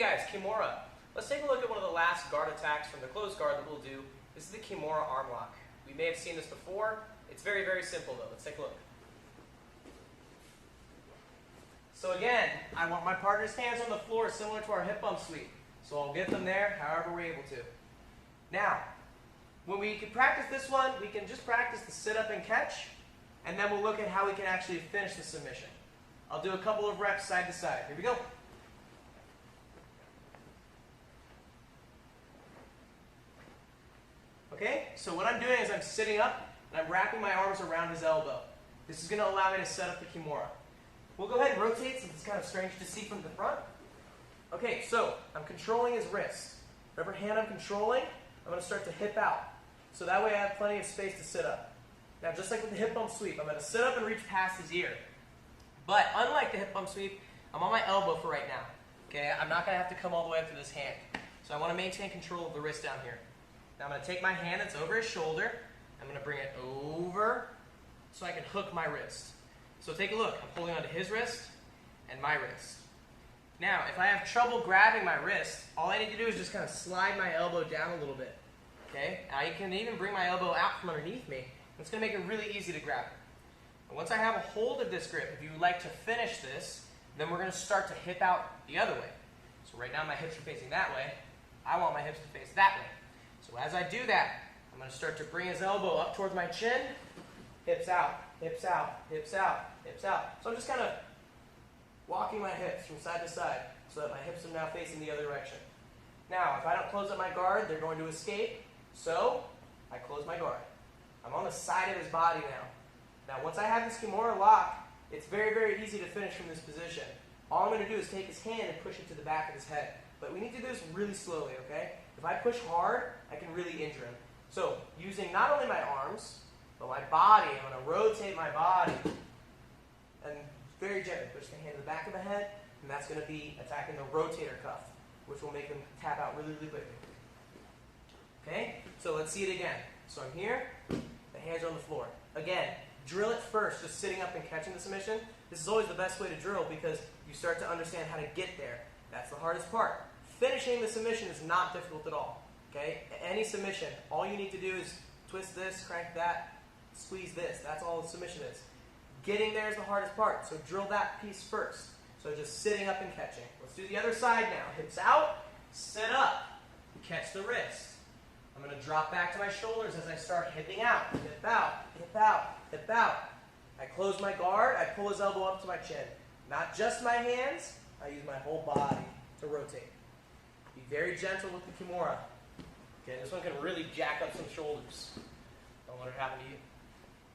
guys, Kimura. Let's take a look at one of the last guard attacks from the closed guard that we'll do. This is the Kimura arm lock. We may have seen this before. It's very, very simple though. Let's take a look. So again, I want my partner's hands on the floor similar to our hip bump sweep. So I'll get them there however we're able to. Now, when we can practice this one, we can just practice the sit up and catch, and then we'll look at how we can actually finish the submission. I'll do a couple of reps side to side. Here we go. Okay, so what I'm doing is I'm sitting up and I'm wrapping my arms around his elbow. This is going to allow me to set up the Kimura. We'll go ahead and rotate since it's kind of strange to see from the front. Okay, so I'm controlling his wrist. Whatever hand I'm controlling, I'm going to start to hip out. So that way I have plenty of space to sit up. Now just like with the hip bump sweep, I'm going to sit up and reach past his ear. But unlike the hip bump sweep, I'm on my elbow for right now. Okay, I'm not going to have to come all the way up to this hand. So I want to maintain control of the wrist down here. Now I'm going to take my hand that's over his shoulder. I'm going to bring it over so I can hook my wrist. So take a look. I'm holding onto his wrist and my wrist. Now, if I have trouble grabbing my wrist, all I need to do is just kind of slide my elbow down a little bit. Okay? I can even bring my elbow out from underneath me. It's going to make it really easy to grab it. And once I have a hold of this grip, if you would like to finish this, then we're going to start to hip out the other way. So right now my hips are facing that way. I want my hips to face that way. So as I do that, I'm going to start to bring his elbow up towards my chin. Hips out, hips out, hips out, hips out. So I'm just kind of walking my hips from side to side so that my hips are now facing the other direction. Now, if I don't close up my guard, they're going to escape. So I close my guard. I'm on the side of his body now. Now, once I have this Kimura lock, it's very, very easy to finish from this position. All I'm going to do is take his hand and push it to the back of his head. But we need to do this really slowly, okay? If I push hard, I can really injure him. So, using not only my arms, but my body, I'm going to rotate my body and very gently push the hand to the back of the head, and that's going to be attacking the rotator cuff, which will make him tap out really, really quickly. Okay? So let's see it again. So I'm here, the hands are on the floor. Again, drill it first, just sitting up and catching the submission. This is always the best way to drill because you start to understand how to get there. That's the hardest part. Finishing the submission is not difficult at all. Okay? Any submission, all you need to do is twist this, crank that, squeeze this. That's all the submission is. Getting there is the hardest part, so drill that piece first. So just sitting up and catching. Let's do the other side now. Hips out, sit up, catch the wrist. I'm going to drop back to my shoulders as I start hipping out. Hip out, hip out, hip out. I close my guard, I pull his elbow up to my chin. Not just my hands, I use my whole body to rotate. Be very gentle with the Kimura. Okay, this one can really jack up some shoulders. Don't let it happen to you.